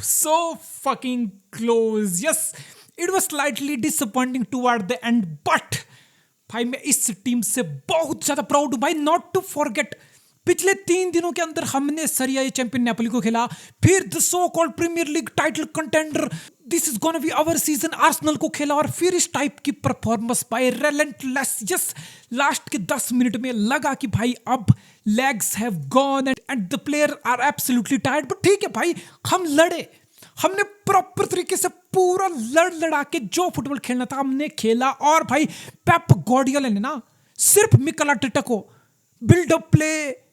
so fucking close. Yes, it was slightly disappointing toward the end, but भाई मैं इस team से बहुत ज्यादा प्राउड हूं भाई. नॉट टू फॉरगेट, पिछले 3 दिनों के अंदर हमने सरिया चैंपियन नेपोली को खेला, फिर the so called premier league title contender this is gonna be our season Arsenal को खेला, और फिर इस टाइप की performance by relentless. Yes, last के 10 मिनट में लगा कि भाई अब legs have gone and the player are absolutely tired. But ठीक है भाई, हम लड़े, हमने प्रॉपर तरीके से पूरा लड़ा के जो फुटबॉल खेलना था हमने खेला. और भाई पेप गार्डियोला ने ना सिर्फ मिकेल आर्टेटा को बिल्डअप प्ले,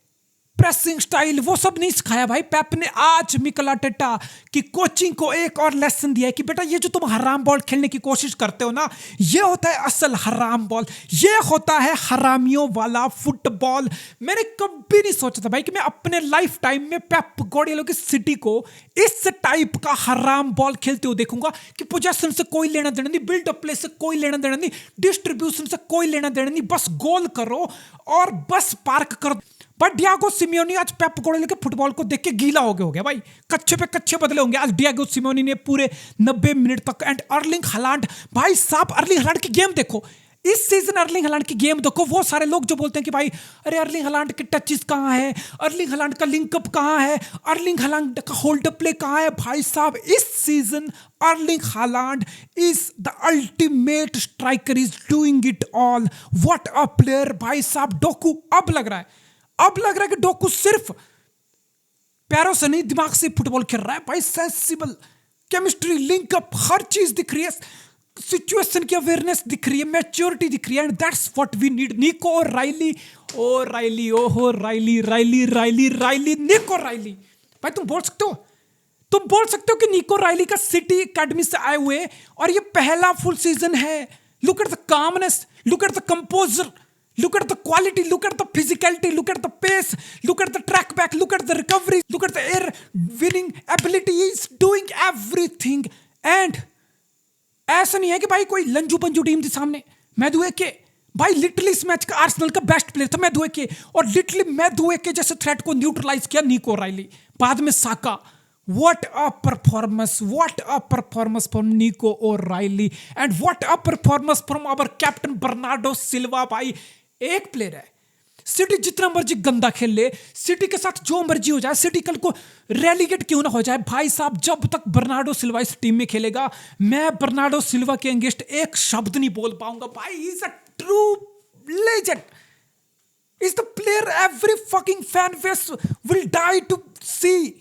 प्रेसिंग स्टाइल वो सब नहीं सिखाया भाई. पेप ने आज मिकेल आर्टेटा की कोचिंग को एक और लेसन दिया है कि बेटा ये जो तुम हराम बॉल खेलने की कोशिश करते हो ना, ये होता है असल हराम बॉल, ये होता है हरामियों वाला फुटबॉल. मैंने कभी नहीं सोचा था भाई कि मैं अपने लाइफ टाइम में पेप गार्डियोला की सिटी को इस टाइप का हराम बॉल खेलते हुए देखूंगा कि पोजेशन से कोई लेना देना नहीं, बिल्डअप प्ले से कोई लेना देना नहीं, डिस्ट्रीब्यूशन से कोई लेना देना नहीं, बस गोल करो और बस पार्क करो. बट डियागो सिमियोनी आज पेप गार्डियोला के फुटबॉल को देख के गीला हो गया भाई. कच्चे पे कच्चे बदले होंगे आज डियागो सिमियोनी ने पूरे 90 मिनट तक. एंड अर्लिंग हालैंड, भाई साहब अर्लिंग हालैंड की गेम देखो, इस सीजन अर्लिंग हालैंड की गेम देखो. वो सारे लोग जो बोलते हैं कि भाई अरे अर्लिंग हालैंड के टचेस कहाँ है, अर्लिंग हालैंड का लिंकअप कहाँ है, अर्लिंग हालैंड का होल्ड अप प्ले कहाँ है, भाई साहब इस season Erling Haaland is the ultimate striker, is doing it all. What a player भाई साहब. डोकू अब लग रहा है कि डोकू सिर्फ पैरों से नहीं दिमाग से फुटबॉल खेल रहा है भाई. सेंसिबल केमिस्ट्री, लिंकअप, हर चीज दिख रही है, सिचुएशन की अवेयरनेस दिख रही है, मैच्योरिटी दिख रही है. And that's what we need. Nico Reilly, O Reilly, ओहो राइली, निको राइली. भाई तुम बोल सकते हो कि निको राइली का सिटी एकेडमी से आए हुए और ये पहला फुल सीजन है. Look at the calmness, look at the composer, look at the quality, look at the physicality, look at the pace, look at the track back, look at the recovery, look at the air winning ability. He is doing everything. And ऐसा नहीं है कि भाई कोई लंजू Panju team थी सामने. मैदुएके भाई literally इस मैच का आर्सेनल का बेस्ट प्लेयर था मैदुएके, और लिटरली मैदुएके जैसे थ्रेट को न्यूट्रलाइज किया निको राइली, बाद में साका. What a performance from Nico O'Reilly, and what a performance from our captain Bernardo Silva. भाई एक प्लेयर है, सिटी जितना मर्जी गंदा खेल ले, सिटी के साथ जो मर्जी हो जाए, सिटी कल को रेलीगेट क्यों ना हो जाए, भाई साहब जब तक बर्नार्डो सिल्वा इस टीम में खेलेगा मैं बर्नार्डो सिल्वा के अगेंस्ट एक शब्द नहीं बोल पाऊंगा. भाई he is a true legend, is the player every fucking fan base will die to see,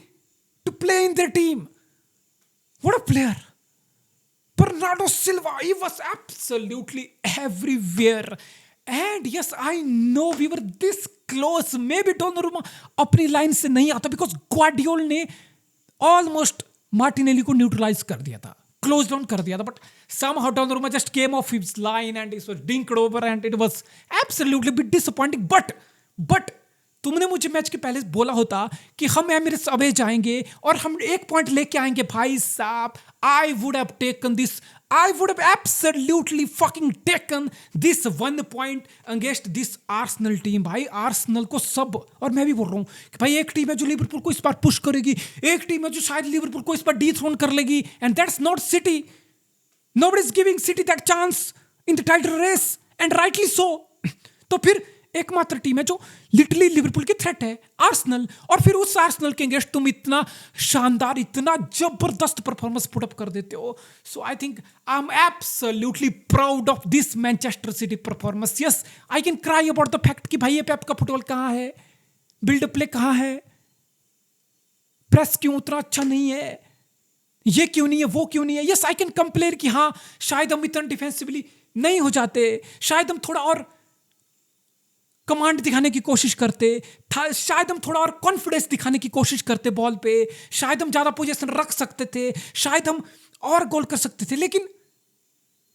to play in their team. What a player. Bernardo Silva, he was absolutely everywhere. And yes, I know we were this close. Maybe Donnarumma अपनी line से नहीं आता because Guardiola ने almost Martinelli को neutralise कर दिया था, close down कर दिया था. But somehow Donnarumma just came off his line and it was dinked over and it was absolutely bit disappointing. But तुमने मुझे मैच के पहले बोला होता कि हम एमिरेट्स अवे जाएंगे और हम 1 पॉइंट लेके आएंगे, भाई साहब I would have taken this, I would have absolutely fucking taken this 1 point against this Arsenal team. भाई आर्सेनल को सब, और मैं भी बोल रहा हूँ कि भाई एक टीम है जो लिवरपूल को इस बार पुश करेगी, एक टीम है जो शायद लिवरपूल को इस बार डिथ्रोन कर लेगी, and that's not City. Nobody is giving City that chance in the title race, and rightly so. तो फिर एकमात्र टीम है जो लिटरली लिवरपूल की थ्रेट है, आर्सेनल. और फिर उस आर्सेनल के अगेंस्ट तुम इतना शानदार, इतना जबरदस्त परफॉर्मेंस पुट अप कर देते हो. So I think I am absolutely proud of this Manchester City performance. Yes, I can cry about the fact कि भाई ये पेप का फुटबॉल कहाँ है, बिल्डअप प्ले कहाँ है, प्रेस क्यों उतना अच्छा नहीं है, ये क्यों नहीं है, वो क्यों नहीं है. यस, आई कैन कंप्लेन कि हाँ शायद हम इतना डिफेंसिवली नहीं हो जाते, शायद हम थोड़ा और कमांड दिखाने की कोशिश करते, शायद हम थोड़ा और कॉन्फिडेंस दिखाने की कोशिश करते बॉल पे, शायद हम ज्यादा पोजीशन रख सकते थे, शायद हम और गोल कर सकते थे. लेकिन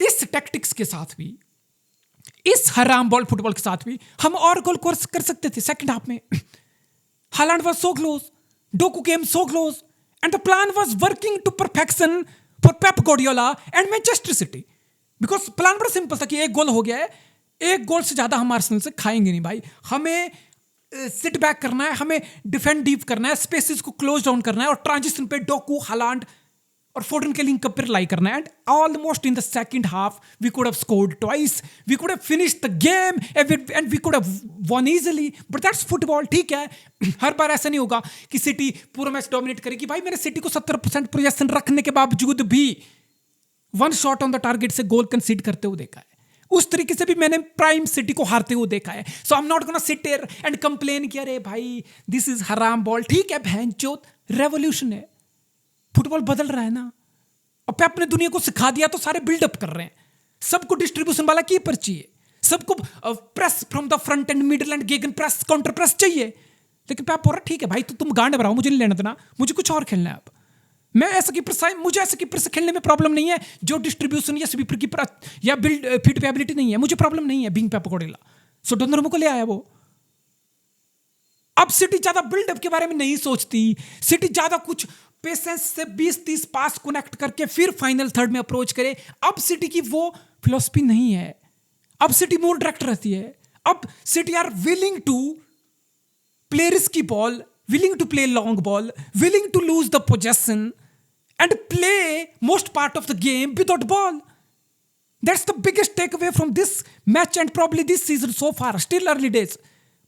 इस टैक्टिक्स के साथ भी, इस हराम बॉल फुटबॉल के साथ भी हम और गोल कर सकते थे सेकंड हाफ में. Haaland was so close, Doku came so close, and the plan was working to perfection for Pep Guardiola and Manchester City. Because plan बड़ा सिंपल था कि एक गोल हो गया है, एक गोल से ज्यादा हम आर्सेनल से खाएंगे नहीं भाई. हमें सिट बैक करना है, हमें डिफेंड डीप करना है, स्पेसेस को क्लोज डाउन करना है और ट्रांजिशन पे डोकू, हालांड और फोर्डन के लिंक पे रिलाई करना है. And almost in the second half we could have scored twice, we could have finished the game and we could have won easily. But that's football. ठीक है, हर बार ऐसा नहीं होगा कि सिटी पूरा मैच डोमिनेट करेगी. भाई मैंने सिटी को 70% पोजेशन रखने के बावजूद भी one shot on the target से गोल कंसीड करते हुए देखा है. उस तरीके से भी मैंने प्राइम सिटी को हारते हुए देखा है. So I am not gonna sit here and complain कि अरे भाई दिस इज हराम बॉल. ठीक है, भैंचोद रेवोल्यूशन है, फुटबॉल बदल रहा है ना. और पेप ने दुनिया को सिखा दिया तो सारे बिल्डअप कर रहे हैं. सबको डिस्ट्रीब्यूशन वाला कीपर चाहिए, सबको press from the front and middle and gegen press, counter press चाहिए. लेकिन पेप बोल रहा ठीक है भाई, तो तुम गांड भराओ, मुझे नहीं लेना देना, मुझे कुछ और खेलना है. अब मैं ऐसा कीपर, मुझे ऐसे कीपर से खेलने में प्रॉब्लम नहीं है जो डिस्ट्रीब्यूशन या स्वीपर कीपर या बिल्ड फीड पे एबिलिटी नहीं है. मुझे प्रॉब्लम नहीं है बीइंग पेप गार्डियोला. सो डोनारुमा को ले आया वो. अब सिटी ज्यादा बिल्डअप के बारे में नहीं सोचती. सिटी ज्यादा कुछ पेशेंस से 20-30 पास कनेक्ट करके फिर फाइनल थर्ड में अप्रोच करे. अब सिटी की वो फिलॉसफी नहीं है. अब सिटी मोर डायरेक्ट रहती है. अब City are willing to play risky ball, willing to play long ball, willing to lose the possession and play most part of the game without ball. That's the biggest takeaway from this match and probably this season so far. Still early days.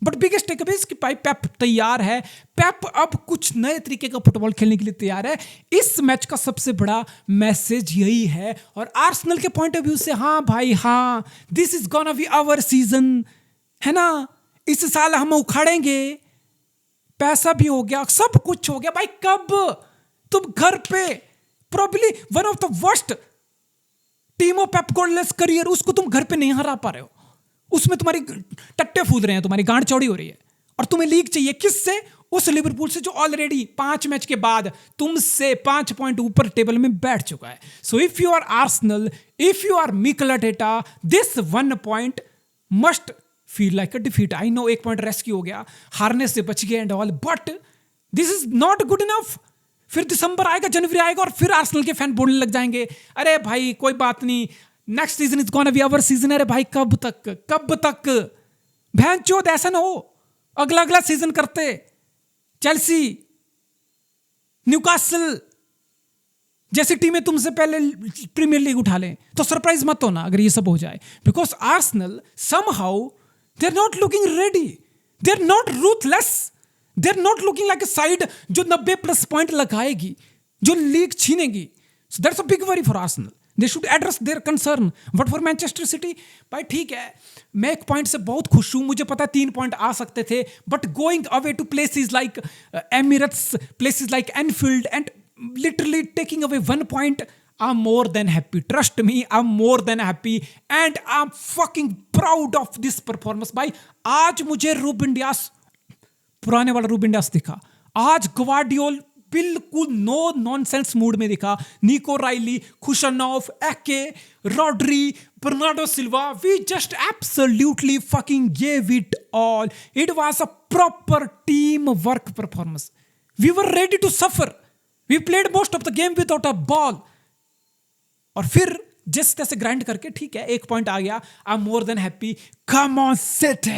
But biggest takeaway is कि भाई पेप तैयार है. पेप अब कुछ नए तरीके का football खेलने के लिए तैयार है. इस मैच का सबसे बड़ा मैसेज यही है. और आर्सेनल के पॉइंट ऑफ व्यू से हाँ भाई हाँ, this is gonna be our season, है ना. इस साल हम उखाड़ेंगे. पैसा भी हो गया, सब कुछ हो गया भाई. कब तुम घर पे probably one of the worst team of Pep Guardiola's career, उसको तुम घर पे नहीं हरा पा रहे हो. उसमें तुम्हारी टट्टे फूद रहे हैं, तुम्हारी गांड चौड़ी हो रही है. और तुम्हें लीग चाहिए किससे? उस लिवरपूल से जो ऑलरेडी 5 मैच के बाद तुमसे 5 पॉइंट ऊपर टेबल में बैठ चुका है. So if you are Arsenal, if you are Mikel Arteta, this 1 point must feel like a defeat. I know 1 point rescue हो गया, हारने से बच गए and all, but this is not good enough. फिर दिसंबर आएगा, जनवरी आएगा और फिर आर्सेनल के फैन बोलने लग जाएंगे अरे भाई कोई बात नहीं, next season is gonna be our season. अरे भाई कब तक भैंचोद ऐसा ना हो. अगला सीजन करते चेल्सी, न्यूकासल जैसी टीमें तुमसे पहले प्रीमियर लीग उठा लें तो सरप्राइज मत होना अगर ये सब हो जाए. Because Arsenal somehow they are not looking ready, they are not ruthless, they are not looking like a side जो 90+ पॉइंट लगाएगी, जो लीग छीनेगी. So that's a big worry for Arsenal. They should address their concern. But for Manchester City, भाई ठीक है, मैं 1 point से बहुत खुश हूं. मुझे पता है 3 पॉइंट आ सकते थे, but going away to places like Emirates, places like Anfield and literally taking away 1 point, I'm more than happy. Trust me, I'm more than happy. And I'm fucking proud of this performance. भाई आज मुझे Reuben Diaz, पुराने वाला Reuben Diaz दिखा. आज ग्वार्डियोल बिल्कुल no nonsense mood में दिखा. Nico Reilly, Khusanov, Ake, Rodri, Bernardo Silva, we just absolutely fucking gave it all. It was a proper teamwork performance. We were ready to suffer. We played most of the game without a ball. और फिर जिस तरह से grind करके ठीक है 1 point आ गया. I am more than happy. Come on city.